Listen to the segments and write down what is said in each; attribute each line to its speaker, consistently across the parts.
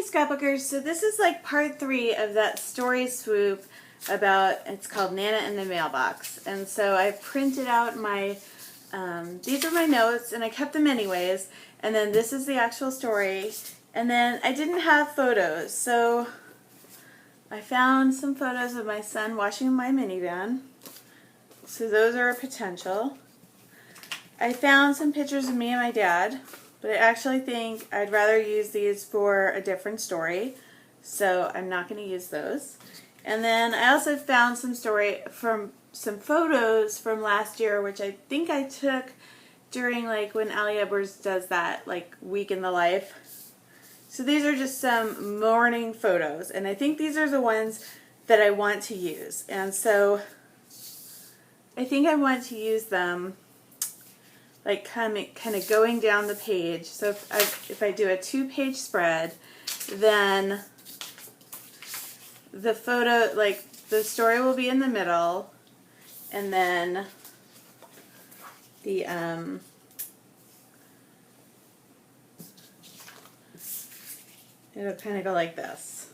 Speaker 1: Scrapbookers, so this is like part 3 of that story Swoop about, it's called Nana and the Mailbox. And so I printed out my, these are my notes and I kept them anyways. And then this is the actual story. And then I didn't have photos, so I found some photos of my son washing my minivan. So those are a potential. I found some pictures of me and my dad, but I actually think I'd rather use these for a different story, so I'm not going to use those. And then I also found some photos from last year, which I think I took during like when Ali Edwards does that like week in the life. So these are just some morning photos, and I think these are the ones that I want to use. And so I think I want to use them like kind of going down the page. So if I do a 2-page spread, then the photo, like the story will be in the middle, and then the it'll kind of go like this.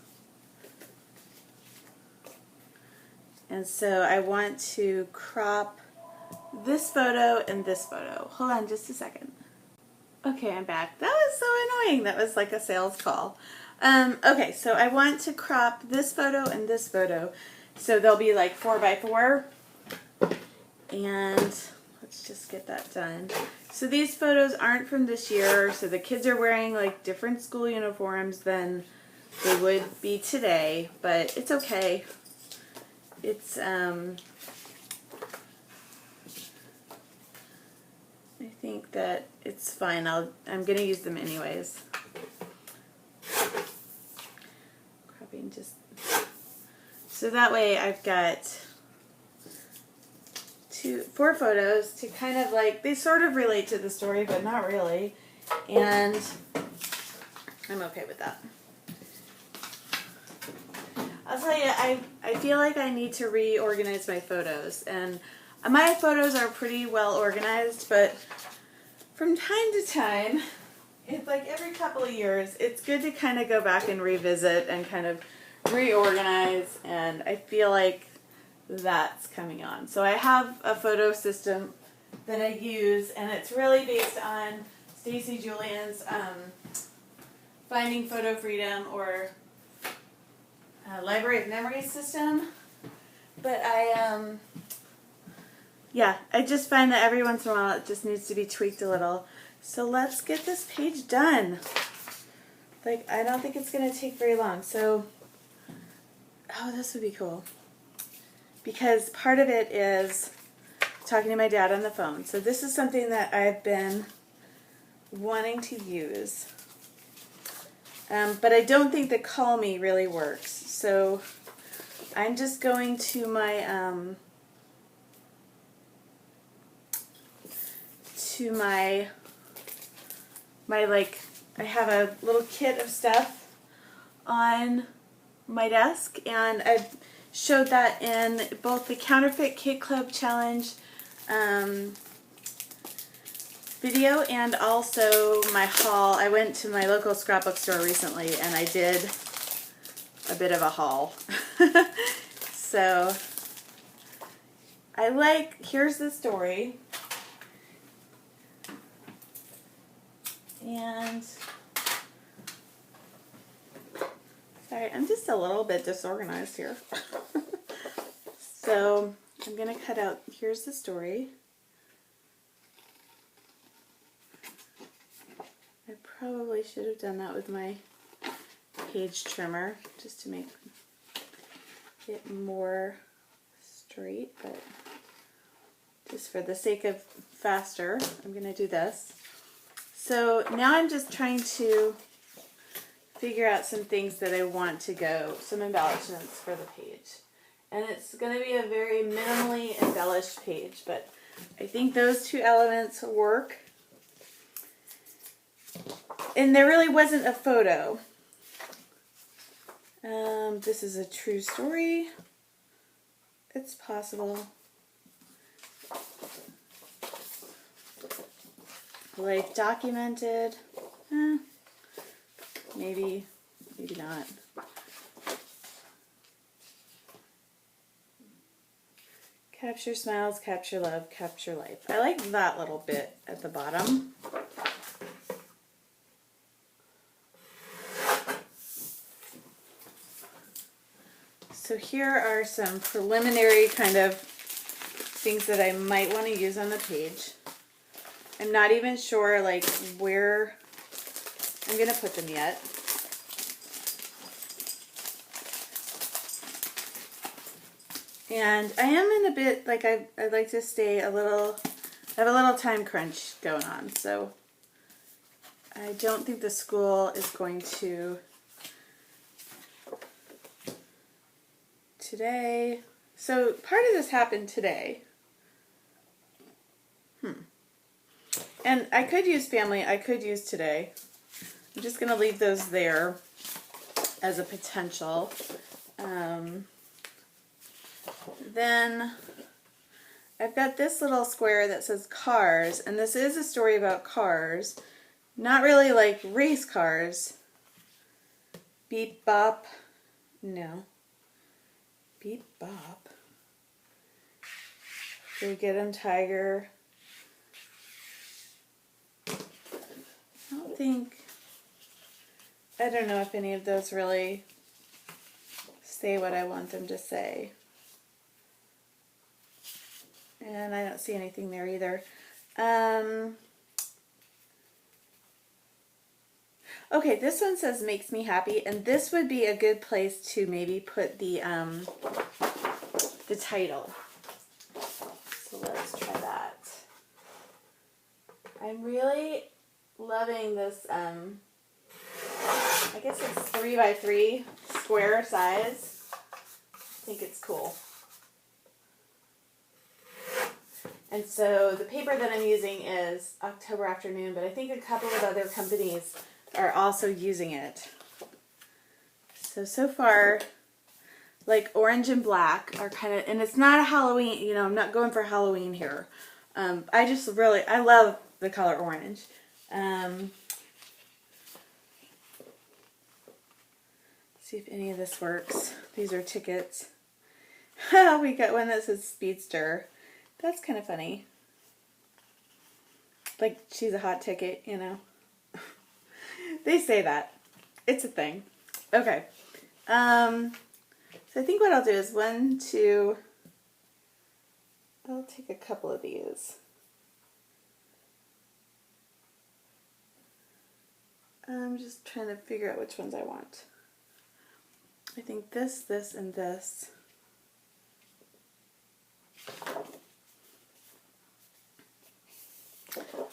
Speaker 1: And so I want to crop this photo and this photo. Hold on just a second. Okay, I'm back. That was so annoying. That was like a sales call. Okay, so I want to crop this photo and this photo. So they'll be like 4x4. And let's just get that done. So these photos aren't from this year. So the kids are wearing like different school uniforms than they would be today. But it's okay. It's, I think that it's fine. I'm going to use them anyways. Cropping just so that way I've got 4 photos to kind of like, they sort of relate to the story, but not really. And I'm okay with that. I'll tell you, I feel like I need to reorganize my photos, and my photos are pretty well organized, but from time to time, it's like every couple of years, it's good to kind of go back and revisit and kind of reorganize, and I feel like that's coming on. So I have a photo system that I use, and it's really based on Stacy Julian's Finding Photo Freedom or Library of Memories system. But yeah, I just find that every once in a while it just needs to be tweaked a little. So let's get this page done. Like, I don't think it's going to take very long. So, oh, this would be cool. Because part of it is talking to my dad on the phone. So this is something that I've been wanting to use. But I don't think the call me really works. So I'm just going to my like, I have a little kit of stuff on my desk, and I've showed that in both the Counterfeit Kid Club Challenge video and also my haul. I went to my local scrapbook store recently and I did a bit of a haul. So here's the story. And sorry, I'm just a little bit disorganized here. So I'm going to cut out, here's the story. I probably should have done that with my page trimmer just to make it more straight, but just for the sake of faster, I'm going to do this. So now I'm just trying to figure out some things that I want to go, some embellishments for the page. And it's going to be a very minimally embellished page, but I think those 2 elements work. And there really wasn't a photo. This is a true story. It's possible. Life documented. Maybe maybe not. Capture smiles, capture love, capture life. I like that little bit at the bottom. So here are some preliminary kind of things that I might want to use on the page. I'm not even sure like where I'm going to put them yet. And I am in a bit, like I'd like to stay a little, I have a little time crunch going on, so I don't think the school is going to today. So part of this happened today. And I could use family, I could use today. I'm just going to leave those there as a potential. Then I've got this little square that says cars, and this is a story about cars. Not really like race cars. Beep bop. No. Beep bop. Go get 'em, tiger. I don't know if any of those really say what I want them to say. And I don't see anything there either. Okay, this one says makes me happy, and this would be a good place to maybe put the title. So let's try that. I'm really loving this, I guess it's 3x3 square size. I think it's cool. And so the paper that I'm using is October Afternoon, but I think a couple of other companies are also using it. So far, like orange and black are kind of, and it's not a Halloween, you know, I'm not going for Halloween here. I love the color orange. See if any of this works. These are tickets. We got one that says Speedster. That's kind of funny. Like, she's a hot ticket, you know. They say that. It's a thing. Okay. So I think what I'll do is I'll take a couple of these. I'm just trying to figure out which ones I want. I think this, and this.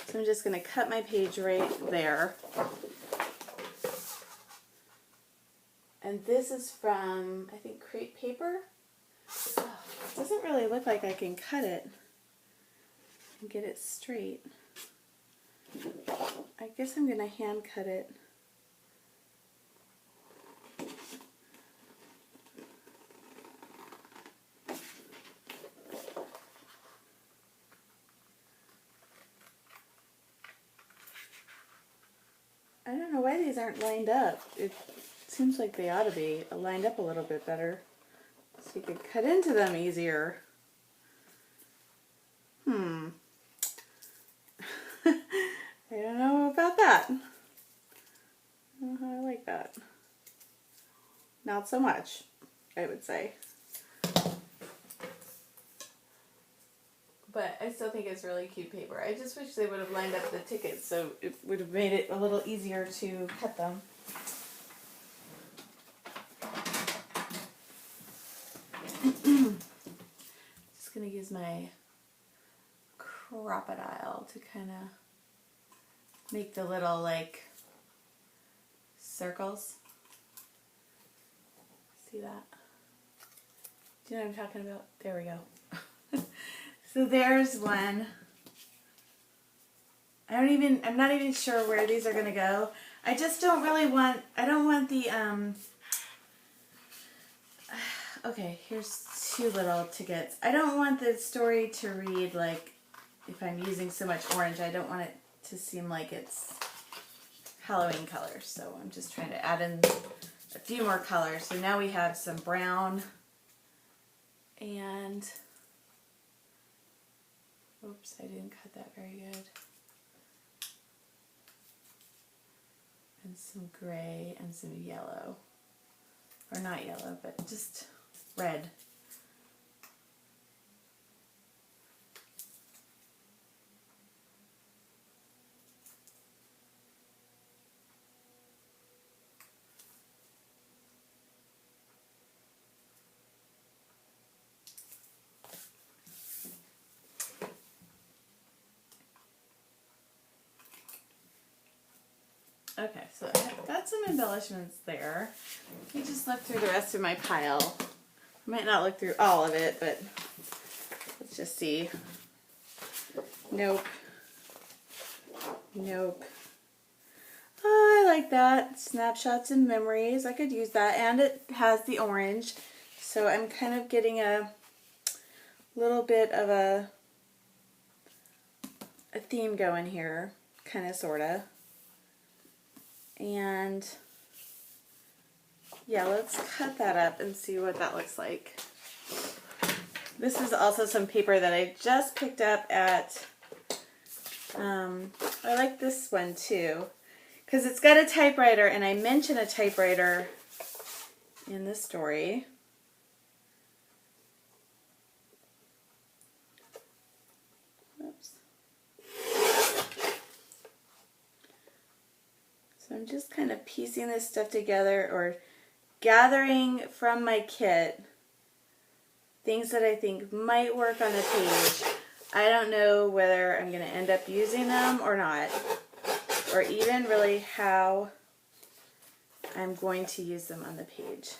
Speaker 1: So I'm just going to cut my page right there. And this is from, I think, Crepe Paper. Oh, it doesn't really look like I can cut it and get it straight. I guess I'm going to hand cut it. I don't know why these aren't lined up. It seems like they ought to be lined up a little bit better so you could cut into them easier. I don't know about that. I don't know how I like that. Not so much, I would say. But I still think it's really cute paper. I just wish they would have lined up the tickets so it would have made it a little easier to cut them. Just going to use my crocodile to kind of make the little like circles. See that? Do you know what I'm talking about? There we go. So there's one. I'm not even sure where these are going to go. I just don't really want, I don't want the, okay, here's two little tickets. I don't want the story to read like, if I'm using so much orange, I don't want it to seem like it's Halloween colors. So I'm just trying to add in a few more colors. So now we have some brown and, oops, I didn't cut that very good. And some gray and some yellow. Or not yellow, but just red. Okay, so I've got some embellishments there. Let me just look through the rest of my pile. I might not look through all of it, but let's just see. Nope. Nope. Oh, I like that. Snapshots and memories. I could use that. And it has the orange. So I'm kind of getting a little bit of a theme going here. Kind of, sort of. And yeah, let's cut that up and see what that looks like. This is also some paper that I just picked up at, I like this one too, because it's got a typewriter, and I mention a typewriter in this story. Oops. So I'm just kind of piecing this stuff together, or gathering from my kit things that I think might work on the page. I don't know whether I'm going to end up using them or not, or even really how I'm going to use them on the page.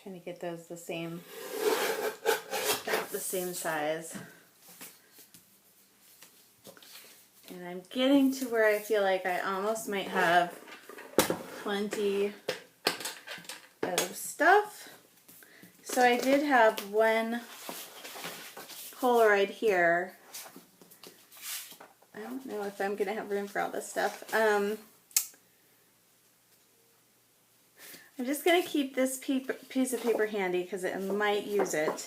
Speaker 1: Trying to get those the same size. And I'm getting to where I feel like I almost might have plenty of stuff. So I did have one Polaroid here. I don't know if I'm going to have room for all this stuff. I'm just going to keep this piece of paper handy because I might use it.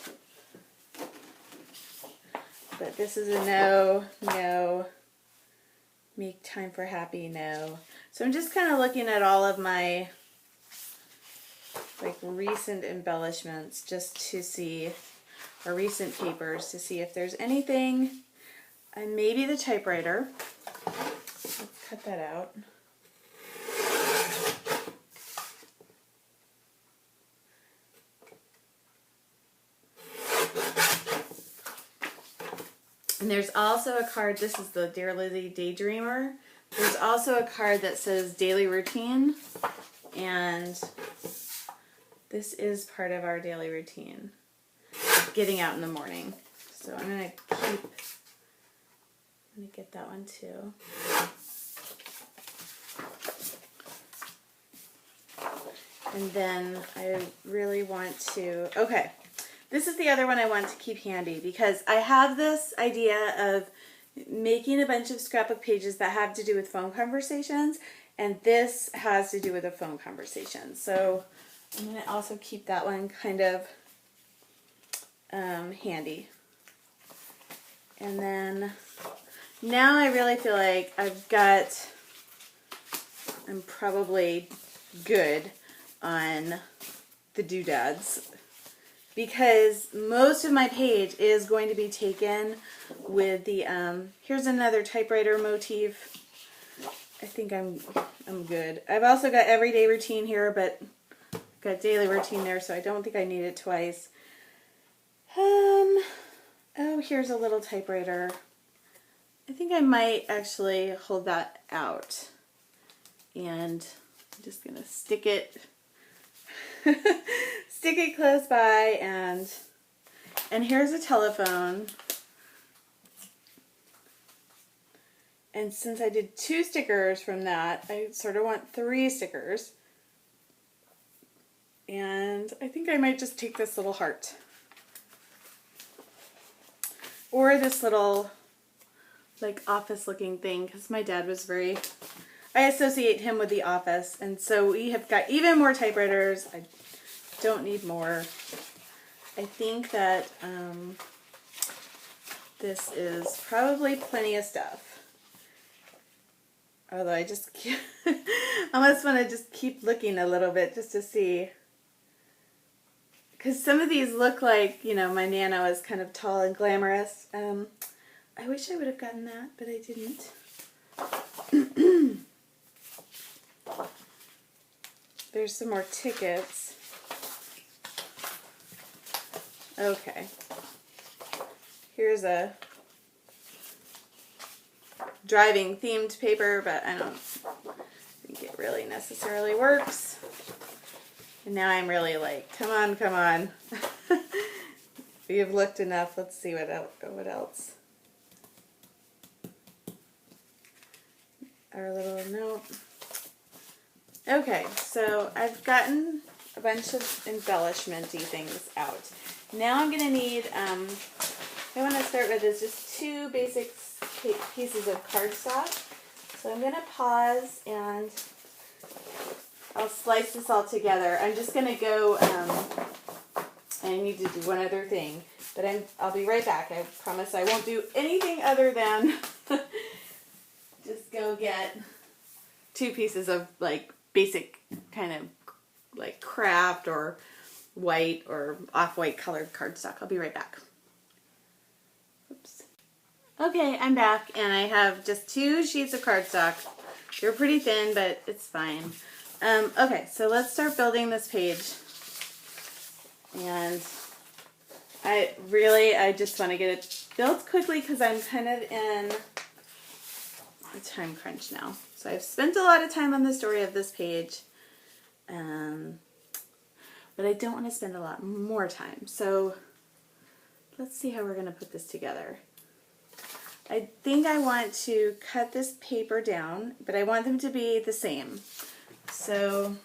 Speaker 1: But this is a no, no, make time for happy, no. So I'm just kind of looking at all of my like recent embellishments just to see, or recent papers, to see if there's anything, and maybe the typewriter. Let's cut that out. And there's also a card, this is the Dear Lizzie Daydreamer. There's also a card that says daily routine, and this is part of our daily routine, getting out in the morning. So I'm going to get that one too. And then I really want to, okay. This is the other one I want to keep handy because I have this idea of making a bunch of scrapbook pages that have to do with phone conversations, and this has to do with a phone conversation. So I'm going to also keep that one kind of handy. And then now I really feel like I'm probably good on the doodads, because most of my page is going to be taken with the, here's another typewriter motif. I think I'm good. I've also got everyday routine here, but I've got daily routine there, so I don't think I need it twice. Oh, here's a little typewriter. I think I might actually hold that out. And I'm just going to stick it stick it close by, and here's a telephone. And since I did 2 stickers from that, I sort of want 3 stickers. And I think I might just take this little heart. Or this little, like, office looking thing, because my dad was very, I associate him with the office. And so we have got even more typewriters. I don't need more. I think that this is probably plenty of stuff. Although I just almost want to just keep looking a little bit just to see. Because some of these look like, you know, my Nana was kind of tall and glamorous. I wish I would have gotten that, but I didn't. There's some more tickets. Okay. Here's a driving themed paper, but I don't think it really necessarily works. And now I'm really like, come on, come on. We have looked enough. Let's see what else. Our little note. Okay, so I've gotten a bunch of embellishment-y things out. Now I'm going to need, what I want to start with is just 2 basic pieces of cardstock. So I'm going to pause and I'll slice this all together. I'm just going to go, I need to do one other thing, but I'll be right back. I promise I won't do anything other than just go get 2 pieces of like basic kind of like craft or white or off-white colored cardstock. I'll be right back. Oops. Okay, I'm back and I have just 2 sheets of cardstock. They're pretty thin, but it's fine. Okay, so let's start building this page. And I just want to get it built quickly because I'm kind of in a time crunch now. So I've spent a lot of time on the story of this page, but I don't want to spend a lot more time. So let's see how we're going to put this together. I think I want to cut this paper down, but I want them to be the same. So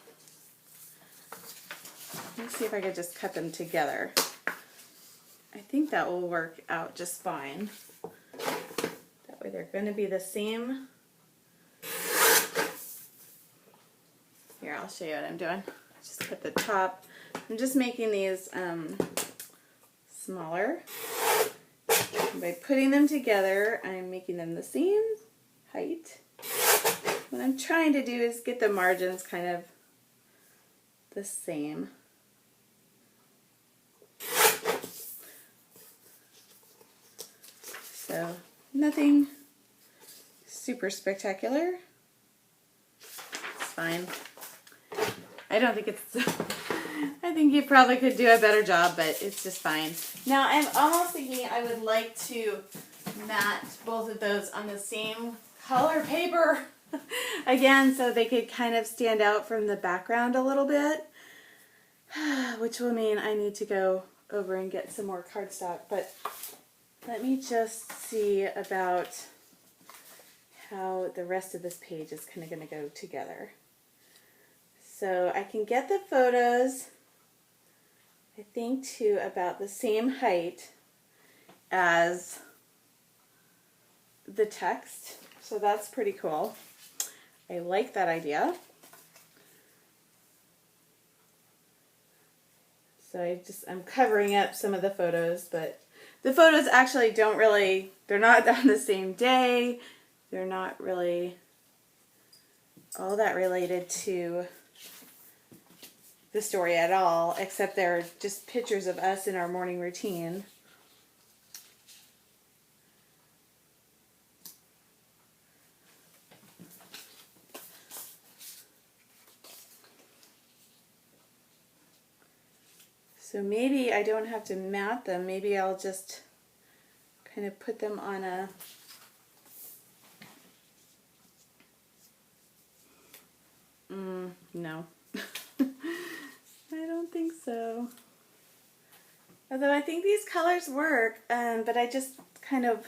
Speaker 1: let me see if I could just cut them together. I think that will work out just fine. That way they're going to be the same. Here, I'll show you what I'm doing. Just cut the top. I'm just making these smaller. And by putting them together, I'm making them the same height. What I'm trying to do is get the margins kind of the same. So nothing super spectacular. It's fine. I don't think it's, I think you probably could do a better job, but it's just fine. Now I'm almost thinking I would like to mat both of those on the same color paper again, so they could kind of stand out from the background a little bit, which will mean I need to go over and get some more cardstock. But let me just see about how the rest of this page is kind of going to go together. So I can get the photos, I think, to about the same height as the text. So that's pretty cool. I like that idea. So I'm covering up some of the photos, but the photos actually don't really, they're not on the same day. They're not really all that related to the story at all, except they're just pictures of us in our morning routine. So maybe I don't have to mat them. Maybe I'll just kind of put them on a no. I don't think so. Although I think these colors work, but I just kind of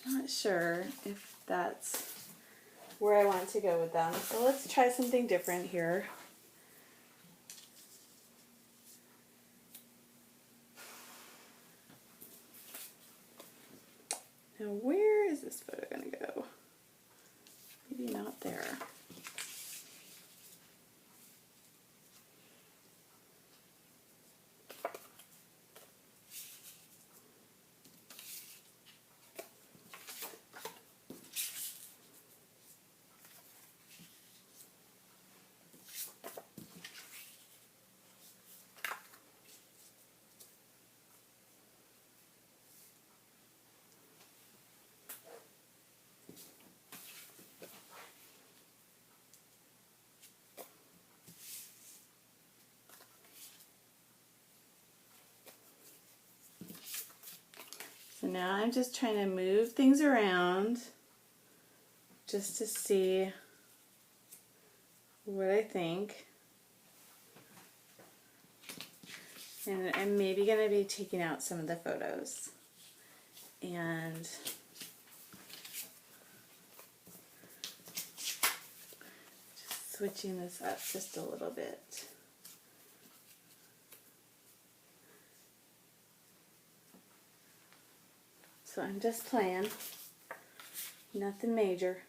Speaker 1: not sure if that's where I want to go with them. So let's try something different here. Now where is this photo going to go? Maybe not there. So now I'm just trying to move things around just to see what I think. And I'm maybe going to be taking out some of the photos and just switching this up just a little bit. So I'm just playing, nothing major.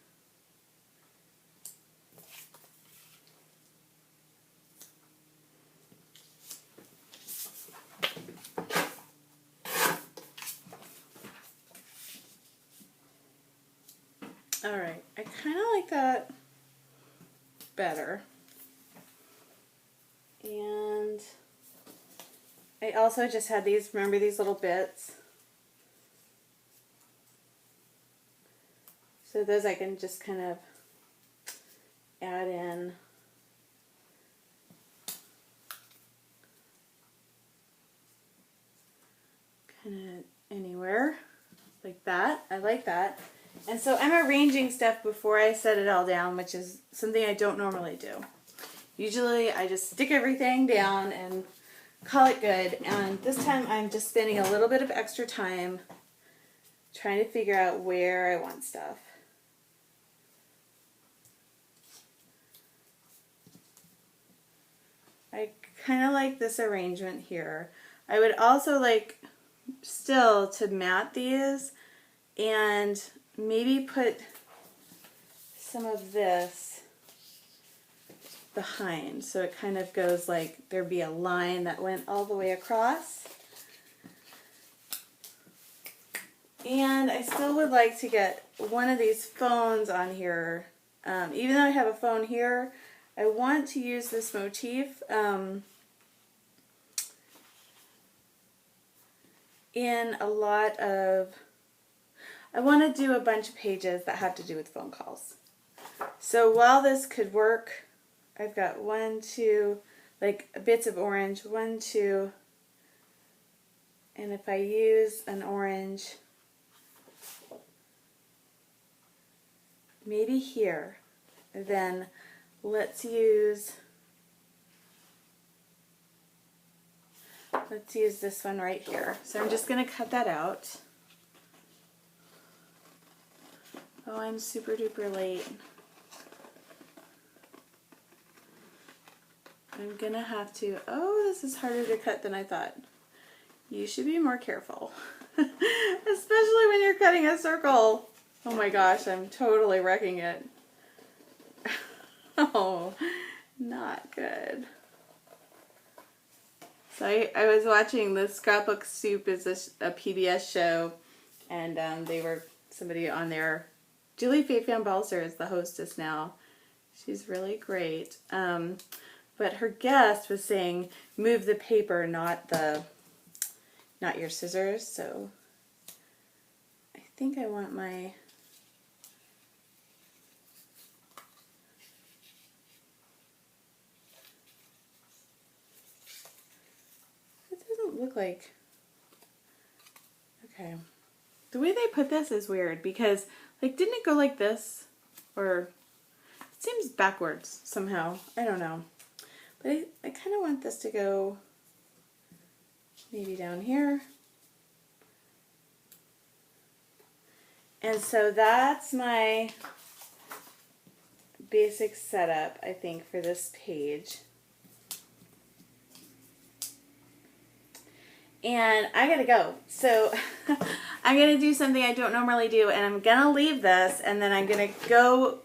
Speaker 1: Alright, I kind of like that better. And I also just had these, remember these little bits? So those I can just kind of add in. Kind of anywhere, like that. I like that. And so I'm arranging stuff before I set it all down, which is something I don't normally do. Usually I just stick everything down and call it good. And this time I'm just spending a little bit of extra time trying to figure out where I want stuff. I kind of like this arrangement here. I would also like still to mat these and maybe put some of this behind so it kind of goes like there'd be a line that went all the way across. And I still would like to get one of these phones on here. Even though I have a phone here, I want to use this motif in a lot of, I want to do a bunch of pages that have to do with phone calls. So while this could work, I've got 1, 2, like bits of orange, 1, 2, and if I use an orange, maybe here, then let's use this one right here. So I'm just going to cut that out. Oh, I'm super duper late. I'm going to have to, oh, this is harder to cut than I thought. You should be more careful. Especially when you're cutting a circle. Oh my gosh, I'm totally wrecking it. Oh, not good. So I was watching the Scrapbook Swoop is a PBS show, and they were somebody on there. Julie Faye Van Balser is the hostess now. She's really great. But her guest was saying, move the paper, not your scissors. So I think I want my look like, okay, the way they put this is weird because like didn't it go like this, or it seems backwards somehow, I don't know, but I kind of want this to go maybe down here And so that's my basic setup, I think, for this page. And I gotta go. So I'm gonna do something I don't normally do, and I'm gonna leave this, and then I'm gonna go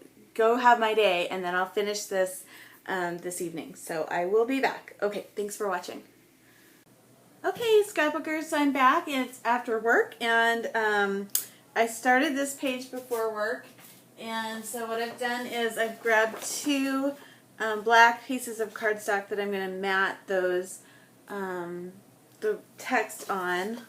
Speaker 1: have my day, and then I'll finish this this evening. So I will be back. Okay, thanks for watching. Okay, scrapbookers, so I'm back. It's after work, and I started this page before work. And so what I've done is I've grabbed two black pieces of cardstock that I'm going to mat those the text on.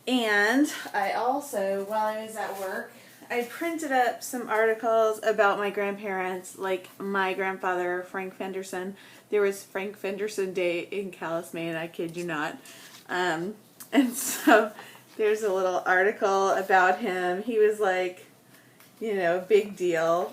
Speaker 1: And I also, while I was at work, I printed up some articles about my grandparents, like my grandfather, Frank Fenderson. There was Frank Fenderson Day in Calais, Maine, I kid you not. And so there's a little article about him. He was like, you know, big deal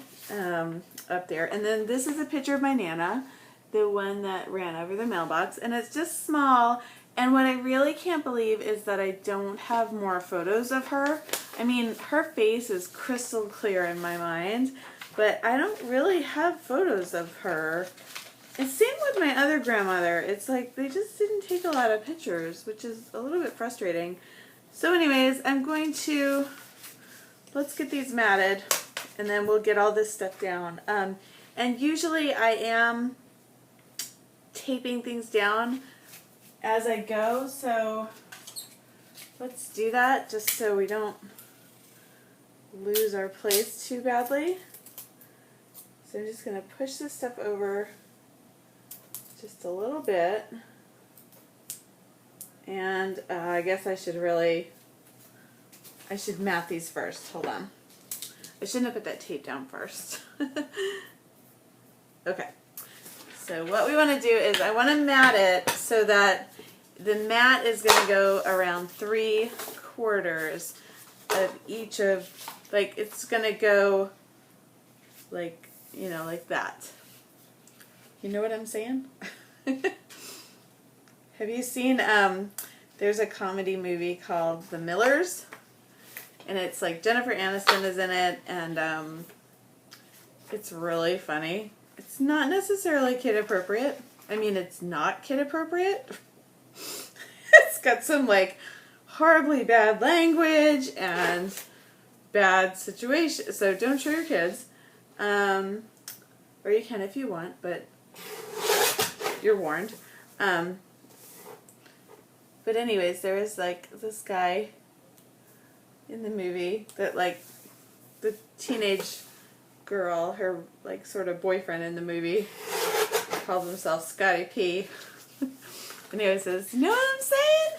Speaker 1: up there. And then this is a picture of my Nana, the one that ran over the mailbox. And it's just small. And what I really can't believe is that I don't have more photos of her. I mean, her face is crystal clear in my mind, but I don't really have photos of her. And same with my other grandmother. It's like they just didn't take a lot of pictures, which is a little bit frustrating. So anyways, I'm going to, let's get these matted, and then we'll get all this stuff down. And usually I am taping things down as I go, so let's do that just so we don't lose our place too badly. So I'm just going to push this stuff over just a little bit, and I guess I should mat these first. Hold on. I shouldn't have put that tape down first. Okay. So what we want to do is I want to mat it so that the mat is going to go around 3/4 of each of, like, it's going to go like, you know, like that. You know what I'm saying? Have you seen, there's a comedy movie called The Millers, and it's like Jennifer Aniston is in it, and it's really funny. It's not necessarily kid appropriate. I mean, it's not kid appropriate. It's got some like horribly bad language and bad situation. So don't show your kids. Or you can if you want, but you're warned. But anyways, there is like this guy in the movie that, like, the teenage girl, her like sort of boyfriend in the movie, calls himself Scotty P. And he always says, "Know what I'm saying?"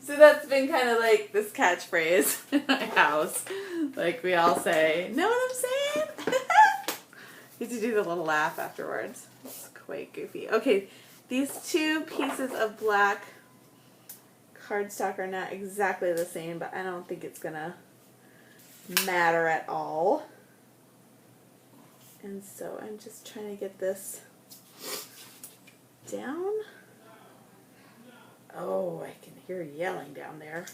Speaker 1: So that's been kind of like this catchphrase in my house. Like, we all say, "Know what I'm saying?" You have to do the little laugh afterwards. It's quite goofy. Okay, these two pieces of black cardstock are not exactly the same, but I don't think it's gonna matter at all. And so I'm just trying to get this down. Oh, I can hear yelling down there.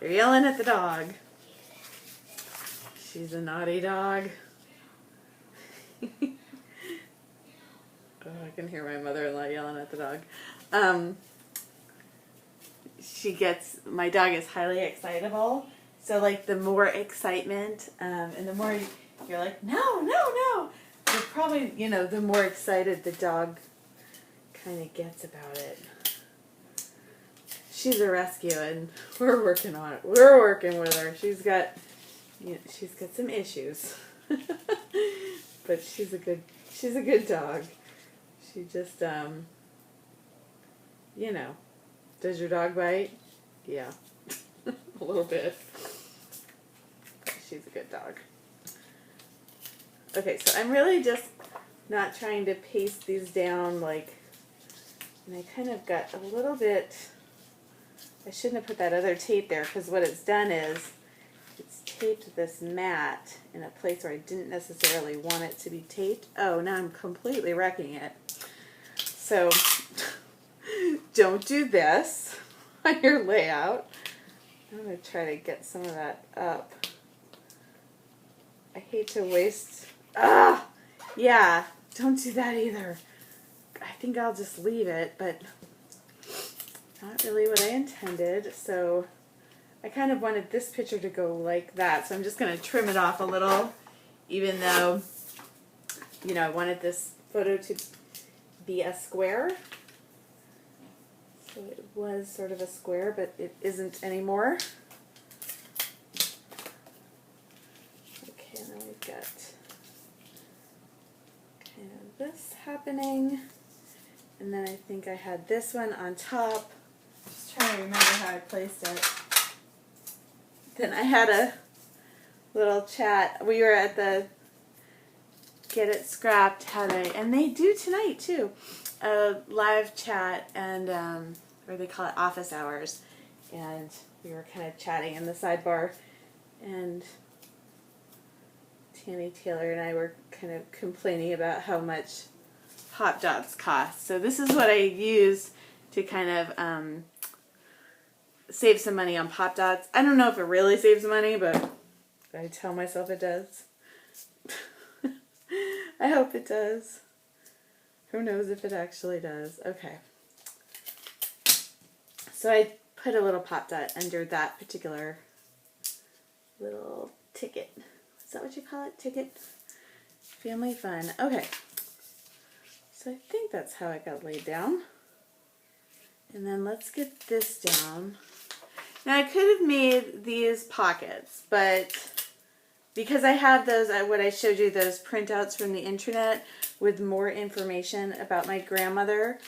Speaker 1: They're yelling at the dog. She's a naughty dog. Oh, I can hear my mother-in-law yelling at the dog. My dog is highly excitable. So, like, the more excitement, and the more you're like, no, you're probably, you know, the more excited the dog kind of gets about it. She's a rescue, and we're working on it. We're working with her. She's got some issues. But she's a good dog. She just, you know, does your dog bite? Yeah, a little bit. But she's a good dog. Okay, so I'm really just not trying to paste these down, like, and I kind of got a little bit, I shouldn't have put that other tape there, because what it's done is it's taped this mat in a place where I didn't necessarily want it to be taped. Oh, now I'm completely wrecking it. So don't do this. on your layout. I'm going to try to get some of that up. I hate to waste... Ah! Yeah, don't do that either. I think I'll just leave it, but not really what I intended. So I kind of wanted this picture to go like that. So I'm just going to trim it off a little, even though, you know, I wanted this photo to be a square. So it was sort of a square, but it isn't anymore. Okay, now we've got kind of this happening. And then I think I had this one on top. Just trying to remember how I placed it. Then I had a little chat. We were at the Get It Scrapped, and they do tonight too, a live chat, and or they call it office hours, and we were kind of chatting in the sidebar, and Tammy Taylor and I were kind of complaining about how much Pop Dots cost. So this is what I use to kind of save some money on Pop Dots. I don't know if it really saves money, but I tell myself it does. I hope it does. Who knows if it actually does. Okay. So I put a little Pop Dot under that particular little ticket. Is that what you call it? Ticket? Family fun. Okay. So I think that's how it got laid down. And then let's get this down. Now I could have made these pockets, but because I have those, what I showed you, those printouts from the internet with more information about my grandmother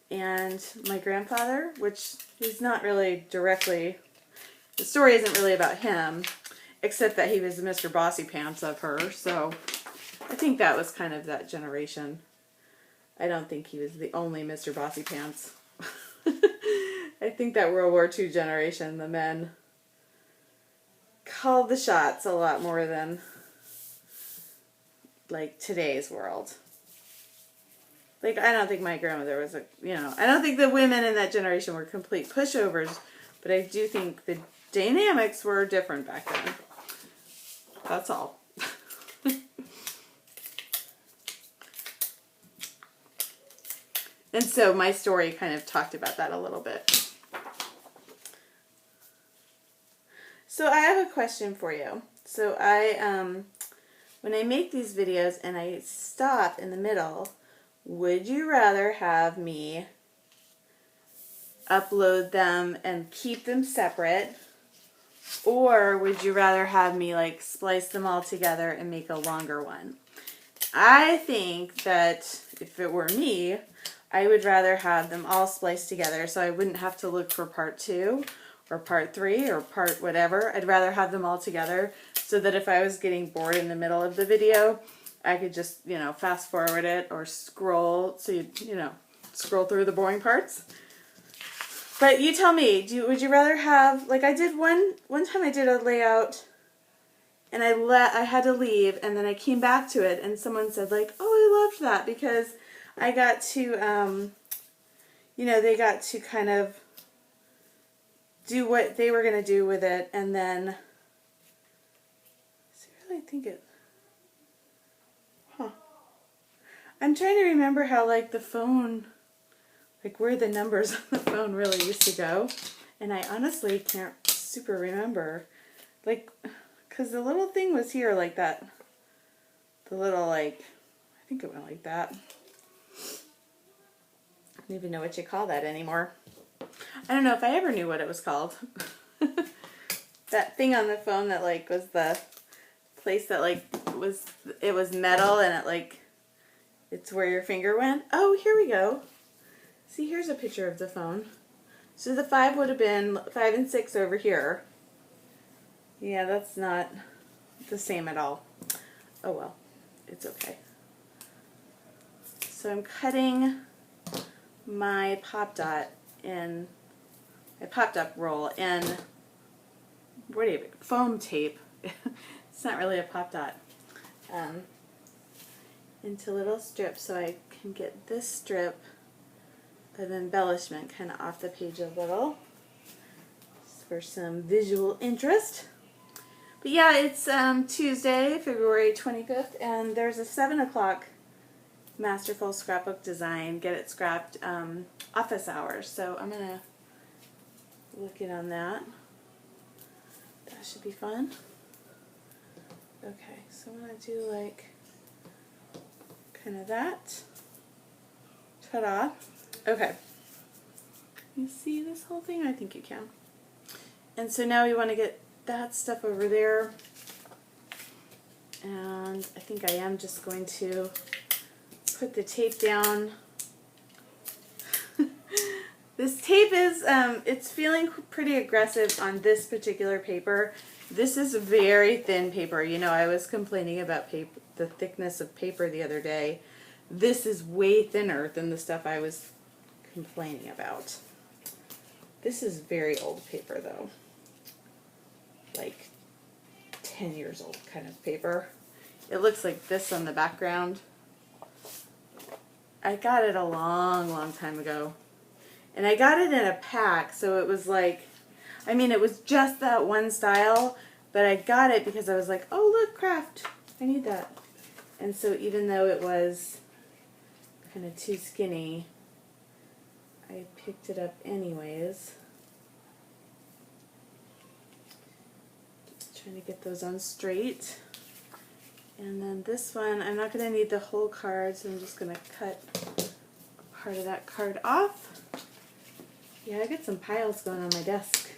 Speaker 1: and my grandfather, which is not really directly, the story isn't really about him, except that he was the Mr. Bossy Pants of her, so I think that was kind of that generation. I don't think he was the only Mr. Bossy Pants. I think that World War II generation, the men called the shots a lot more than like today's world. Like, I don't think my grandmother was I don't think the women in that generation were complete pushovers, but I do think the dynamics were different back then. That's all. And so my story kind of talked about that a little bit. So I have a question for you. So when I make these videos and I stop in the middle, would you rather have me upload them and keep them separate, or would you rather have me like splice them all together and make a longer one? I think that if it were me, I would rather have them all spliced together so I wouldn't have to look for part 2 or part 3 or part whatever. I'd rather have them all together so that if I was getting bored in the middle of the video, I could just, fast forward it or scroll, so you scroll through the boring parts. But you tell me, would you rather have, like I did one time I did a layout and I had to leave, and then I came back to it and someone said like, oh, I loved that because I got to, they got to kind of do what they were going to do with it, and then, I think it, I'm trying to remember how, like, the phone, like, where the numbers on the phone really used to go, and I honestly can't super remember, like, because the little thing was here like that, the little, like, I think it went like that. I don't even know what you call that anymore. I don't know if I ever knew what it was called. That thing on the phone that like was the place that like it was metal and it like it's where your finger went. Oh, here we go. See, here's a picture of the phone. So the 5 would have been 5 and 6 over here. Yeah, that's not the same at all. Oh well, it's okay. So I'm cutting my Pop Dot in my Pop Dot roll in foam tape. It's not really a Pop Dot. Into little strips so I can get this strip of embellishment kind of off the page a little. for some visual interest. But yeah, it's Tuesday, February 25th, and there's a 7 o'clock Masterful Scrapbook Design, Get It Scrapped office hours. So I'm going to look in on that. That should be fun. Okay, so I'm going to do like kind of that. Ta-da. Okay. You see this whole thing? I think you can. And so now we want to get that stuff over there. And I think I am just going to put the tape down. This tape is, it's feeling pretty aggressive on this particular paper. This is very thin paper. You know, I was complaining about paper, the thickness of paper the other day. This is way thinner than the stuff I was complaining about. This is very old paper though. Like 10 years old kind of paper. It looks like this on the background. I got it a long time ago. And I got it in a pack, so it was like, I mean, it was just that one style, but I got it because I was like, oh look, craft, I need that. And so even though it was kind of too skinny, I picked it up anyways. Just trying to get those on straight. And then this one, I'm not going to need the whole card, so I'm just going to cut part of that card off. Yeah, I got some piles going on my desk.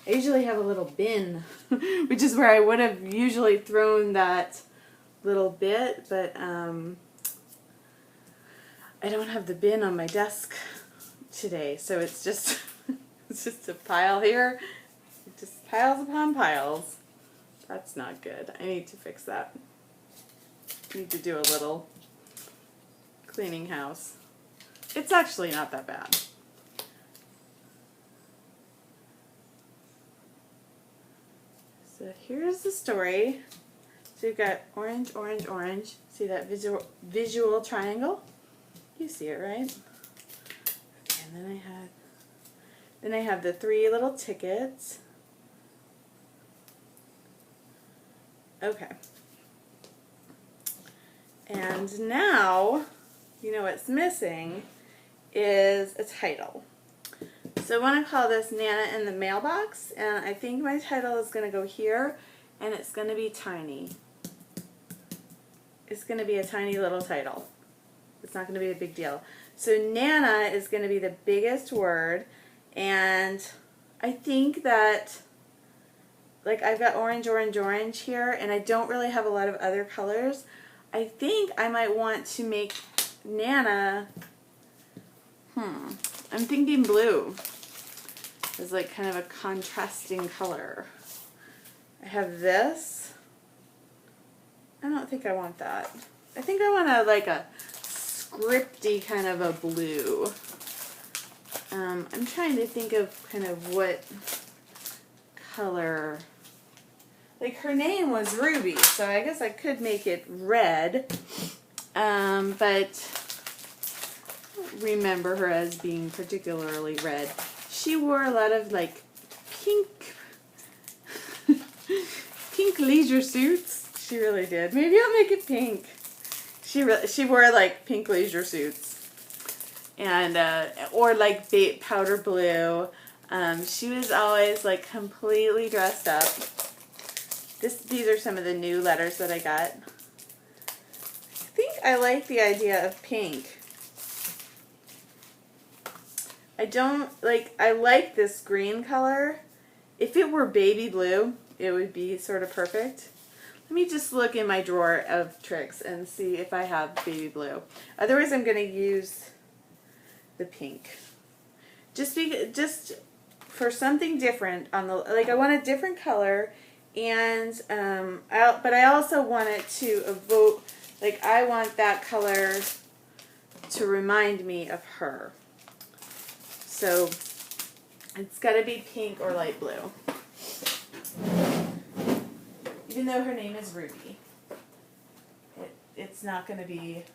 Speaker 1: I usually have a little bin, which is where I would have usually thrown that little bit, but I don't have the bin on my desk today, so it's just it's just a pile here. Just piles upon piles. That's not good. I need to fix that. I need to do a little cleaning house. It's actually not that bad. So here's the story. So you've got orange, orange, orange. See that visual triangle? You see it, right? Okay, and then I have the 3 little tickets. Okay. And now, you know what's missing is a title. So I want to call this Nana in the Mailbox, and I think my title is going to go here, and it's going to be tiny. It's going to be a tiny little title. It's not going to be a big deal. So Nana is going to be the biggest word, and I think that, like, I've got orange, orange, orange here, and I don't really have a lot of other colors. I think I might want to make Nana, I'm thinking blue. It's like kind of a contrasting color. I have this. I don't think I want that. I think I want like a scripty kind of a blue. I'm trying to think of kind of what color. Like her name was Ruby, so I guess I could make it red. But I don't remember her as being particularly red. She wore a lot of like pink leisure suits. She really did. Maybe I'll make it pink. She wore like pink leisure suits, and or like powder blue. She was always like completely dressed up. These are some of the new letters that I got. I think I like the idea of pink. I like this green color. If it were baby blue, it would be sort of perfect. Let me just look in my drawer of tricks and see if I have baby blue. Otherwise, I'm going to use the pink. Just for something different on the, like, I want a different color, and but I also want it to evoke, like, I want that color to remind me of her. So it's got to be pink or light blue. Even though her name is Ruby, it's not going to be,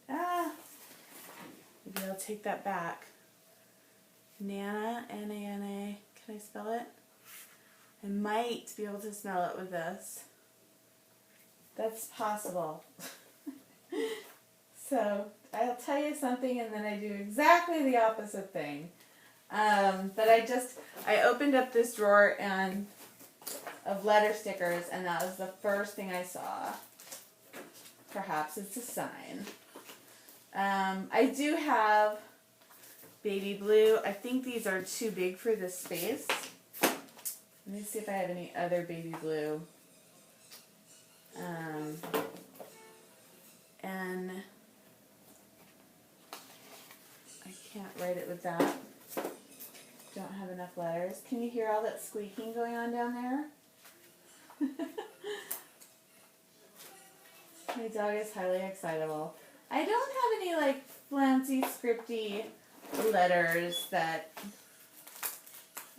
Speaker 1: maybe I'll take that back. Nana, N-A-N-A. Can I spell it? I might be able to smell it with this. That's possible. So I'll tell you something and then I do exactly the opposite thing. But I opened up this drawer of letter stickers and that was the first thing I saw. Perhaps it's a sign. I do have baby blue. I think these are too big for this space. Let me see if I have any other baby blue. And I can't write it with that. Don't have enough letters. Can you hear all that squeaking going on down there? My dog is highly excitable. I don't have any like flouncy, scripty letters that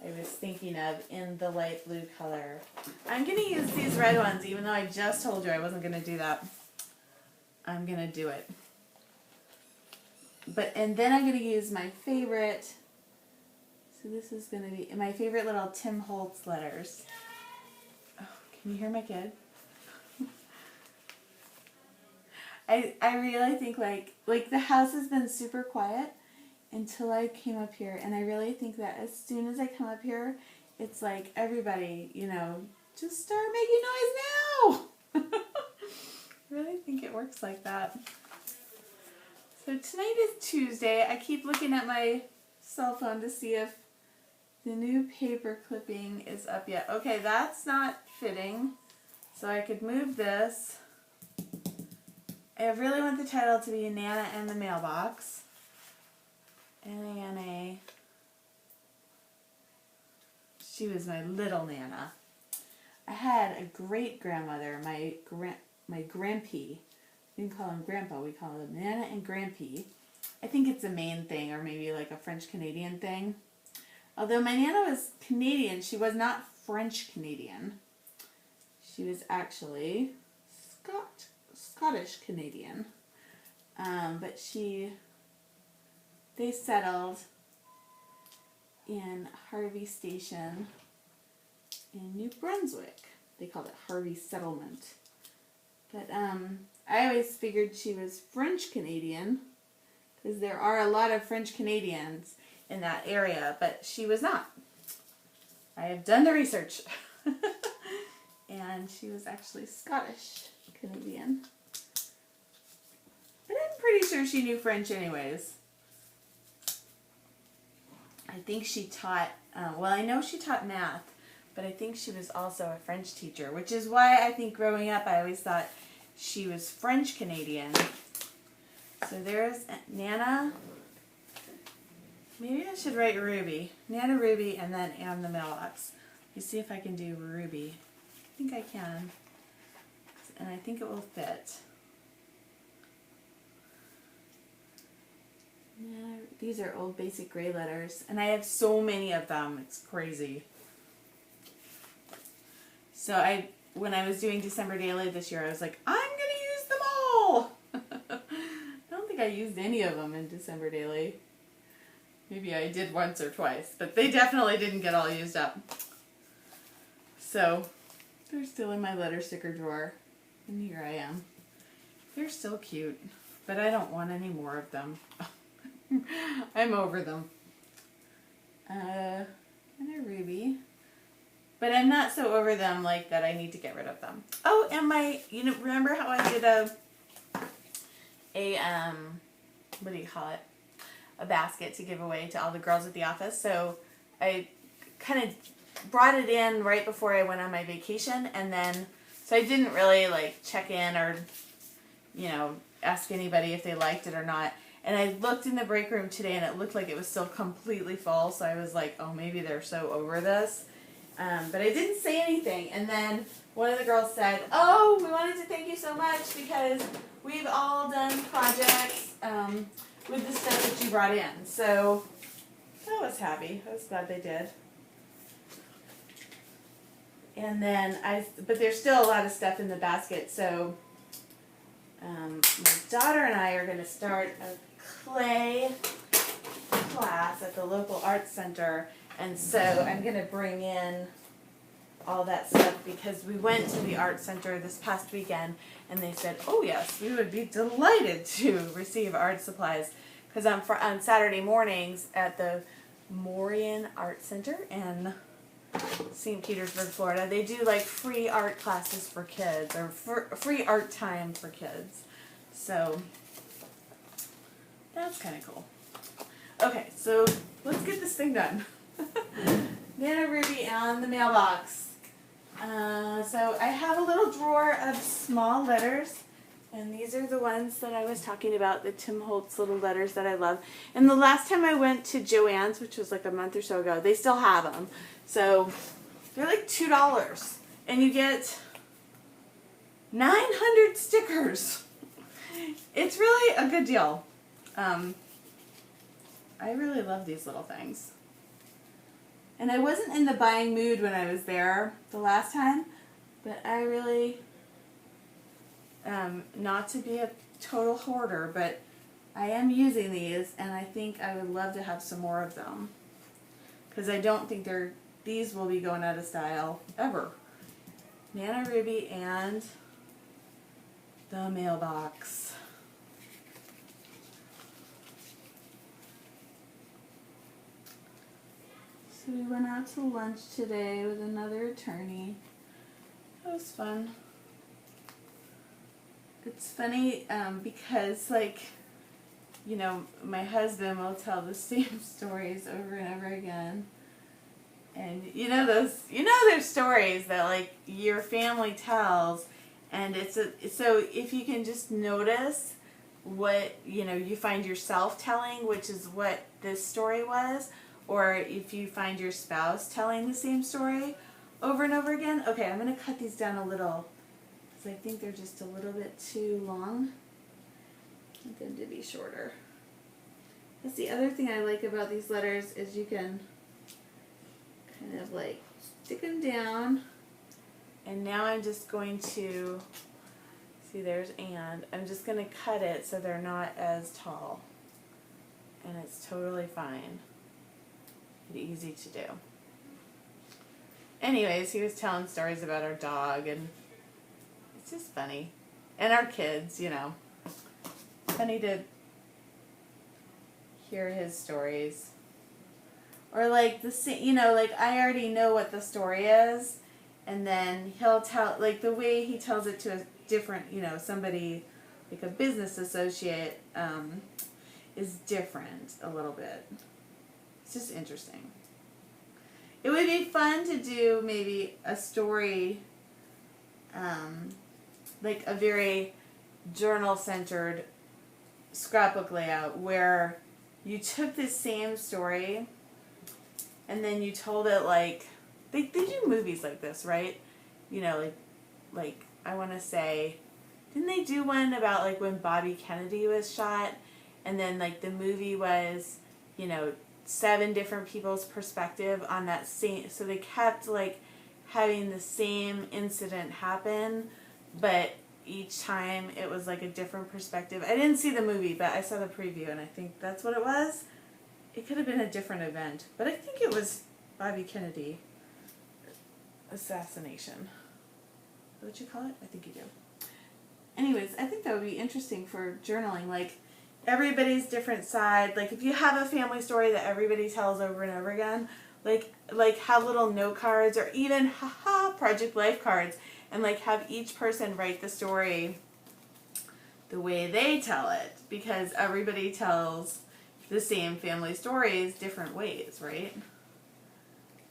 Speaker 1: I was thinking of in the light blue color. I'm going to use these red ones, even though I just told you I wasn't going to do that. I'm going to do it. And then I'm going to use my favorite, so this is going to be my favorite little Tim Holtz letters. Oh, can you hear my kid? I really think like the house has been super quiet until I came up here, and I really think that as soon as I come up here, it's like everybody, just start making noise now. I really think it works like that. So tonight is Tuesday. I keep looking at my cell phone to see if the new paper clipping is up yet. Okay, that's not fitting, so I could move this. I really want the title to be Nana and the Mailbox. N-A-N-A. She was my little Nana. I had a great-grandmother, my Grampy. We didn't call him Grandpa, we call him Nana and Grampy. I think it's a Maine thing, or maybe like a French-Canadian thing. Although my Nana was Canadian, she was not French-Canadian. She was actually Scottish-Canadian. But they settled in Harvey Station in New Brunswick. They called it Harvey Settlement. But I always figured she was French-Canadian because there are a lot of French-Canadians in that area, but she was not. I have done the research. And she was actually Scottish-Canadian. But I'm pretty sure she knew French anyways. I think she taught, I know she taught math, but I think she was also a French teacher, which is why I think growing up I always thought she was French-Canadian. So there's Nana. Maybe I should write Ruby. Nana, Ruby, and then the Mailbox. Let's see if I can do Ruby. I think I can. And I think it will fit. Yeah, these are old basic gray letters, and I have so many of them. It's crazy. So when I was doing December Daily this year, I was like, I'm going to use them all. I don't think I used any of them in December Daily. Maybe I did once or twice, but they definitely didn't get all used up. So they're still in my letter sticker drawer, and here I am. They're still cute, but I don't want any more of them. I'm over them. And a Ruby. But I'm not so over them like that I need to get rid of them. Oh, and remember how I did what do you call it? A basket to give away to all the girls at the office. So I kind of brought it in right before I went on my vacation, and then, so I didn't really check in or, ask anybody if they liked it or not. And I looked in the break room today and it looked like it was still completely full, so I was like, oh, maybe they're so over this. But I didn't say anything. And then one of the girls said, oh, we wanted to thank you so much because we've all done projects with the stuff that you brought in. So I was happy. I was glad they did. And then but there's still a lot of stuff in the basket, so my daughter and I are going to start a clay class at the local arts center, and so I'm going to bring in all that stuff because we went to the art center this past weekend and they said, oh yes, we would be delighted to receive art supplies because on Saturday mornings at the Morian Art Center in St. Petersburg, Florida, they do like free art classes for kids or free art time for kids. So that's kind of cool. Okay, so let's get this thing done. Nana Ruby and the mailbox. So I have a little drawer of small letters, and these are the ones that I was talking about, the Tim Holtz little letters that I love. And the last time I went to Joann's, which was like a month or so ago, they still have them. So they're like $2, and you get 900 stickers. It's really a good deal. I really love these little things. And I wasn't in the buying mood when I was there the last time, but I really, not to be a total hoarder, but I am using these, and I think I would love to have some more of them. Because I don't think these will be going out of style ever. Nana Ruby and the mailbox. So we went out to lunch today with another attorney. That was fun. It's funny because, like, you know, my husband will tell the same stories over and over again. And there's stories that like your family tells, and so if you can just notice what you find yourself telling, which is what this story was, or if you find your spouse telling the same story over and over again. Okay, I'm going to cut these down a little because I think they're just a little bit too long. I want them to be shorter. That's the other thing I like about these letters is you can kind of like stick them down. And now I'm just going to, see there's and, I'm just going to cut it so they're not as tall. And it's totally fine. Easy to do. Anyways, he was telling stories about our dog, and it's just funny. And our kids, Funny to hear his stories. Or like like I already know what the story is, and then he'll tell, like the way he tells it to a different, somebody like a business associate is different a little bit. It's just interesting. It would be fun to do maybe a story, like a very journal-centered scrapbook layout where you took this same story and then you told it like, they do movies like this, right? Like I want to say, didn't they do one about like when Bobby Kennedy was shot, and then like the movie was, 7 different people's perspective on that same, so they kept like having the same incident happen, but each time it was like a different perspective. I didn't see the movie, but I saw the preview, and I think that's what it was. It could have been a different event, but I think it was Bobby Kennedy assassination. What would you call it? I think you do. Anyways, I think that would be interesting for journaling, like everybody's different side. Like if you have a family story that everybody tells over and over again, like have little note cards or even Project Life cards, and like have each person write the story the way they tell it, because everybody tells the same family stories different ways, right?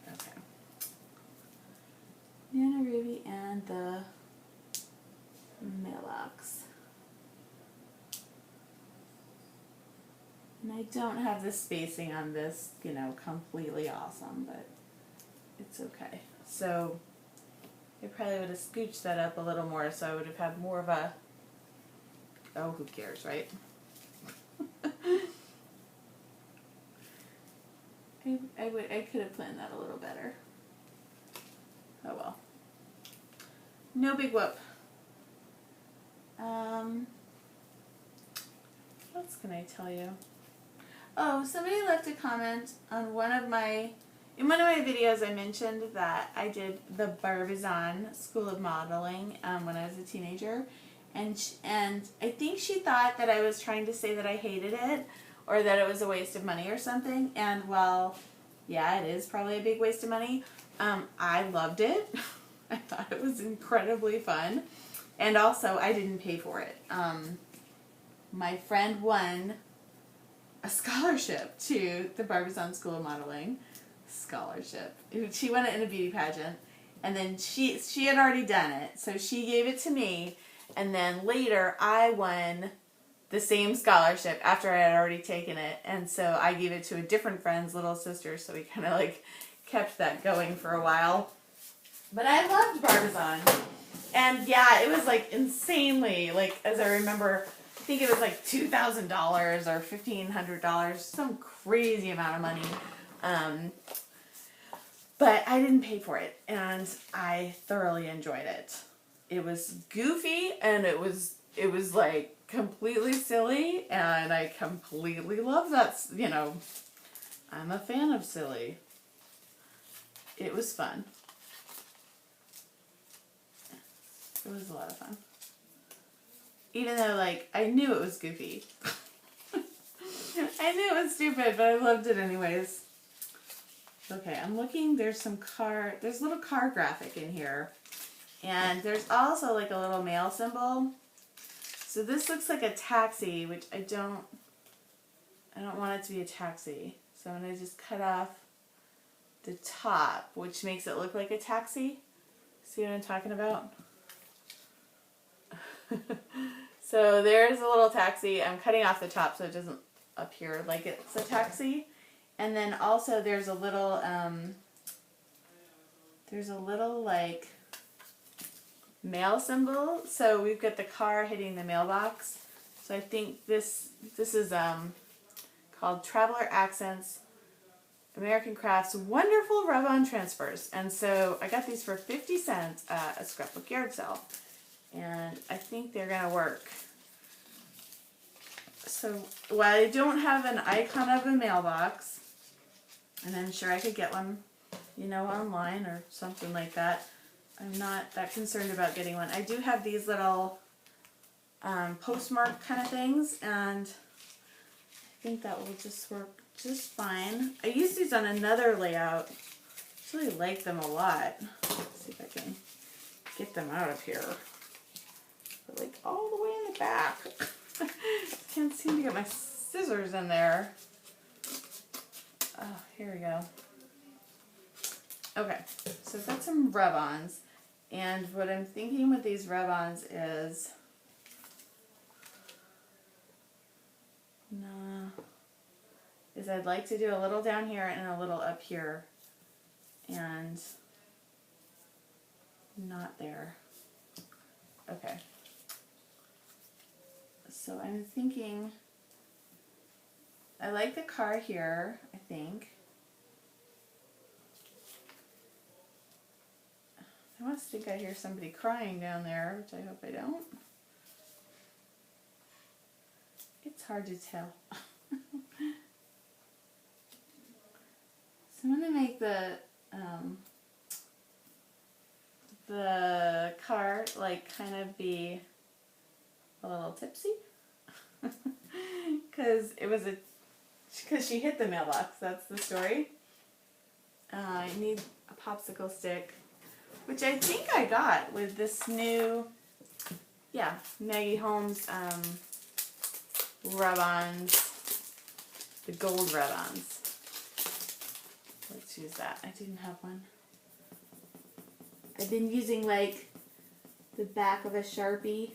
Speaker 1: Okay. Nana Ruby and the mailbox. And I don't have the spacing on this, completely awesome, but it's okay. So I probably would have scooched that up a little more, so I would have had more of a, oh, who cares, right? I could have planned that a little better. Oh well. No big whoop. What else can I tell you? Oh, somebody left a comment on in one of my videos. I mentioned that I did the Barbizon School of Modeling when I was a teenager, and I think she thought that I was trying to say that I hated it or that it was a waste of money or something. And well, yeah, it is probably a big waste of money. I loved it. I thought it was incredibly fun, and also I didn't pay for it. My friend won a scholarship to the Barbizon School of Modeling. Scholarship. She won it in a beauty pageant, and then she had already done it, so she gave it to me, and then later I won the same scholarship after I had already taken it, and so I gave it to a different friend's little sister, so we kind of like kept that going for a while. But I loved Barbizon, and yeah, it was like insanely, like, as I remember, I think it was like $2,000 or $1,500, some crazy amount of money. But I didn't pay for it, and I thoroughly enjoyed it. It was goofy, and it was like completely silly, and I completely love that. You know, I'm a fan of silly. It was fun. It was a lot of fun. Even though, like, I knew it was goofy. I knew it was stupid, but I loved it anyways. Okay, I'm looking, there's a little car graphic in here. And there's also like a little mail symbol. So this looks like a taxi, which I don't want it to be a taxi. So I'm going to just cut off the top, which makes it look like a taxi. See what I'm talking about? So there's a little taxi. I'm cutting off the top so it doesn't appear like it's a taxi. And then also there's a little like mail symbol. So we've got the car hitting the mailbox. So I think this is called Traveler Accents American Crafts Wonderful Rub-On Transfers. And so I got these for 50 cents at a Scrapbook yard sale. And I think they're going to work. So while I don't have an icon of a mailbox, and I'm sure I could get one, you know, online or something like that, I'm not that concerned about getting one. I do have these little postmark kind of things, and I think that will just work just fine. I used these on another layout. I really like them a lot. Let's see if I can get them out of here. They're like all the way in the back. Can't seem to get my scissors in there. Oh, here we go. Okay, so I've got some rub-ons, and what I'm thinking with these rub-ons is, I'd like to do a little down here and a little up here, and not there. Okay. So I'm thinking, I like the car here, I think. I almost think I hear somebody crying down there, which I hope I don't. It's hard to tell. So I'm going to make the car like kind of be a little tipsy. Because she hit the mailbox. That's the story. I need a popsicle stick, which I think I got with this new, Maggie Holmes rub-ons, the gold rub-ons. Let's use that. I didn't have one. I've been using like the back of a Sharpie,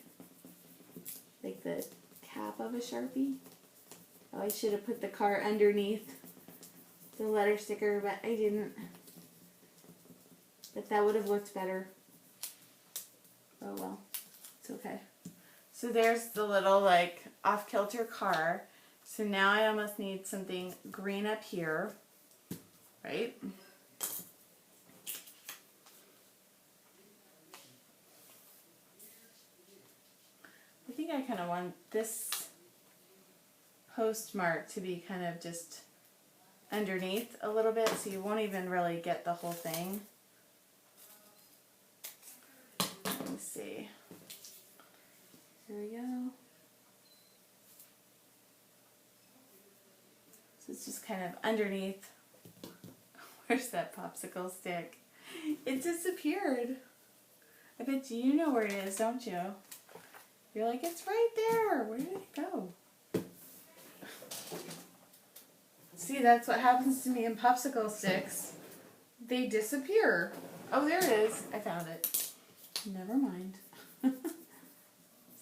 Speaker 1: like the cap of a Sharpie. Oh, I should have put the car underneath the letter sticker, but I didn't. But that would have looked better. Oh well, it's okay. So there's the little like off-kilter car. So now I almost need something green up here, right? I think I kind of want this postmark to be kind of just underneath a little bit, so you won't even really get the whole thing. Let me see. Here we go. So it's just kind of underneath. Where's that popsicle stick? It disappeared. I bet you know where it is, don't you? You're like, it's right there. Where did it go? See, that's what happens to me in popsicle sticks. They disappear. Oh, there it is. I found it. Never mind.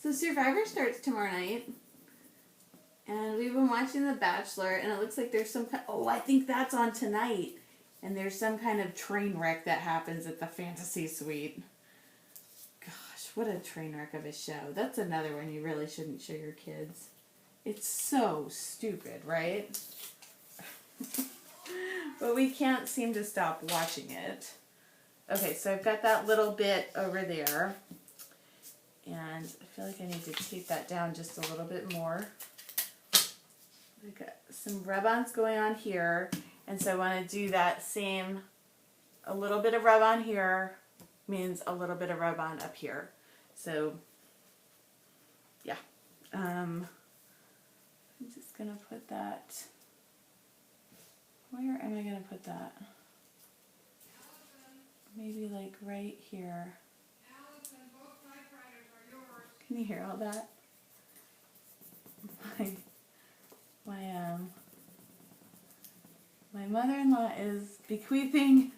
Speaker 1: So Survivor starts tomorrow night. And we've been watching The Bachelor, and it looks like there's some kind... Oh, I think that's on tonight. And there's some kind of train wreck that happens at the fantasy suite. Gosh, what a train wreck of a show. That's another one you really shouldn't show your kids. It's so stupid, right? But we can't seem to stop watching it. Okay, so I've got that little bit over there. And I feel like I need to tape that down just a little bit more. We've got some rub-ons going on here. And so I want to do that same, a little bit of rub-on here means a little bit of rub-on up here. So, yeah. I'm just going to put that, where am I going to put that? Maybe like right here. Can you hear all that? My mother-in-law is bequeathing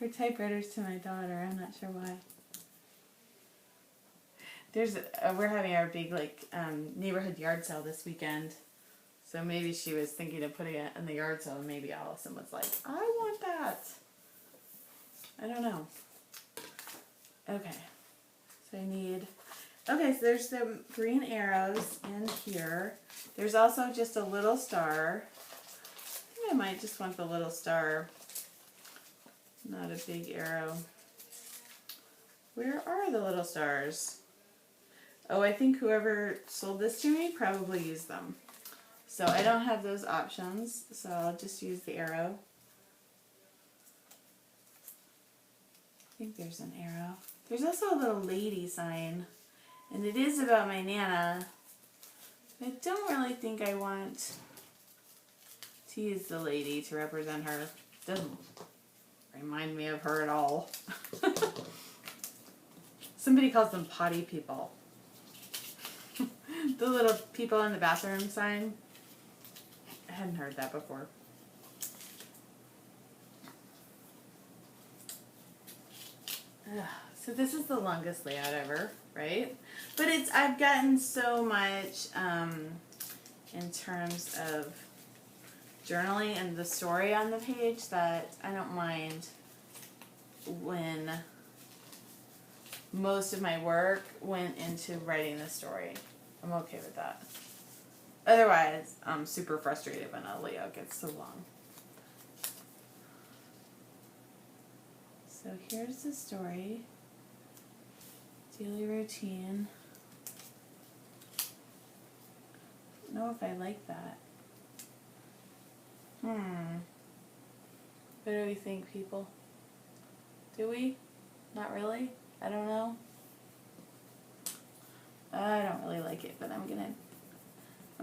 Speaker 1: her typewriters to my daughter. I'm not sure why. We're having our big neighborhood yard sale this weekend. So maybe she was thinking of putting it in the yard sale, and maybe Allison was like, I want that. I don't know. Okay. So I need... Okay, so there's some green arrows in here. There's also just a little star. I think I might just want the little star, not a big arrow. Where are the little stars? Oh, I think whoever sold this to me probably used them. So I don't have those options, so I'll just use the arrow. I think there's an arrow. There's also a little lady sign. And it is about my Nana. I don't really think I want to use the lady to represent her. Doesn't remind me of her at all. Somebody calls them potty people. The little people in the bathroom sign. I hadn't heard that before. So this is the longest layout ever, right? But I've gotten so much in terms of journaling and the story on the page that I don't mind when most of my work went into writing the story. I'm okay with that. Otherwise, I'm super frustrated when a layout gets so long. So here's the story. Daily routine. I don't know if I like that. What do we think, people? Do we? Not really? I don't know. I don't really like it, but I'm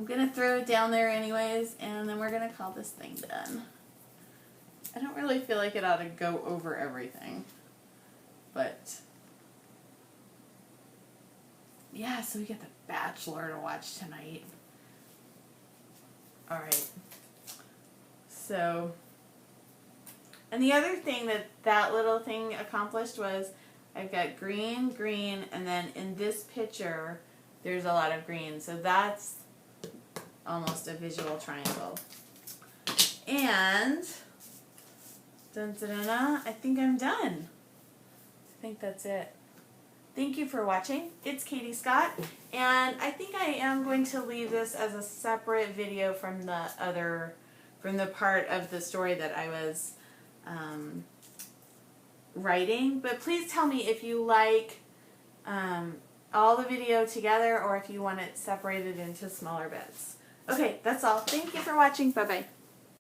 Speaker 1: gonna throw it down there anyways, and then we're gonna call this thing done. I don't really feel like it ought to go over everything, but yeah, so we get The Bachelor to watch tonight. Alright. So, and the other thing that little thing accomplished was I've got green, green, and then in this picture there's a lot of green. So that's almost a visual triangle. And, I think I'm done. I think that's it. Thank you for watching. It's Katie Scott, and I think I am going to leave this as a separate video from the part of the story that I was writing. But please tell me if you like all the video together or if you want it separated into smaller bits. Okay, that's all. Thank you for watching. Bye-bye.